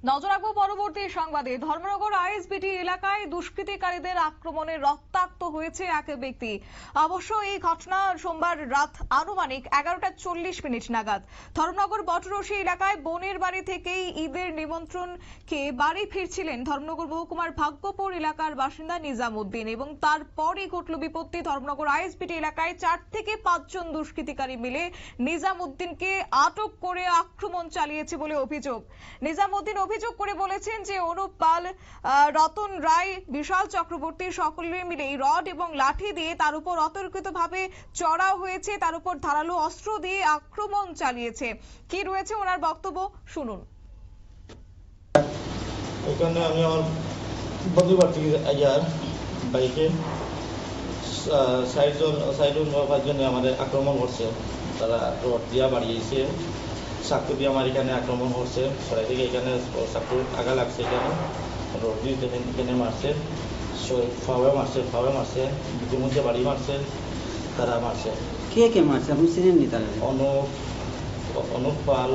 নজর রাখবো পরবর্তী সংবাদে। ধর্মনগর আইএসবিটি এলাকায় দুষ্কৃতিকারীদের আক্রমণে রক্তাক্ত হয়েছে এক ব্যক্তি। অবশ্য এই ঘটনা সোমবার রাত আনুমানিক 11:40 নাগাদ ধর্মনগর বটরশি এলাকায় বোনের বাড়ি থেকেই ঈদের নিমন্ত্রণ খেয়ে বাড়ি ফিরছিলেন ধর্মনগর মহকুমার ভাগ্যপুর এলাকার বাসিন্দা নিজামউদ্দিন এবং তারপরই ঘটল বিপত্তি। ধর্মনগর আইএসবিটি এলাকায় 4 থেকে 5 জন দুষ্কৃতিকারী মিলে নিজামউদ্দিনকে আটক করে আক্রমণ চালিয়েছে বলে অভিযোগ। নিজামউদ্দিন অভিযোগ করে বলেছেন যে অনুপ পাল, রতন রায়, বিশাল চক্রবর্তী সকলে মিলে রড এবং লাঠি দিয়ে তার উপর অতর্কিতভাবে চড়াও হয়েছে, তার উপর ধারালো অস্ত্র দিয়ে আক্রমণ চালিয়েছে। কি রয়েছে ওনার বক্তব্য, শুনুন। এখানে আমি আমার বন্ধুবার থেকে বাইকে সাইডজন জন্য আমাদের আক্রমণ করছে। তারা রড দিয়া বাড়িয়েছে, চাকু দিয়ে আমার এখানে আক্রমণ করছে। সরাই থেকে এখানে চাকু আগা লাগছে, এখানে রড দিয়ে এখানে মারছে, ফাওয়ে মারছে, বুকের মধ্যে বাড়ি মারছে, তারা মারছে। কে কে মারছে আপনি চিনেন নি? তাহলে অনুপ পাল,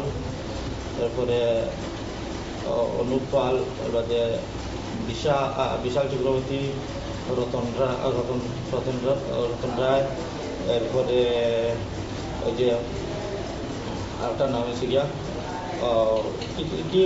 তারপরে অনুপ পাল, বাদে বিশাল চক্রবর্তী, রতন রায়, এরপরে ওই যে আরেকটা নাম হয়েছে গিয়া কি।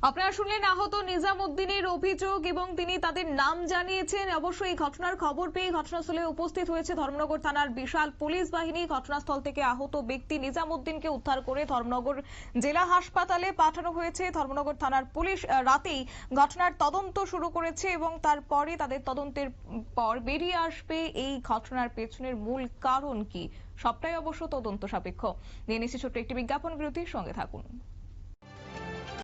আপনারা শুনলেন আহত নিজামউদ্দিনের অভিযোগ এবং তিনি তাদের নাম জানিয়েছেন। অবশ্যই এই ঘটনার খবর পেয়ে ঘটনাস্থলে উপস্থিত হয়েছে ধর্মনগর থানার বিশাল পুলিশ বাহিনী। ঘটনাস্থল থেকে আহত ব্যক্তি নিজামউদ্দিনকে উদ্ধার করে ধর্মনগর জেলা হাসপাতালে পাঠানো হয়েছে। ধর্মনগর থানার পুলিশ রাতেই ঘটনার তদন্ত শুরু করেছে এবং তারপরে তাদের তদন্তের পর বেরিয়ে আসবে এই ঘটনার পেছনের মূল কারণ কি। সবটাই অবশ্য তদন্ত সাপেক্ষ। নিয়ে নিচ্ছি ছোট্ট একটি বিজ্ঞাপন বিরতির সঙ্গে থাকুন।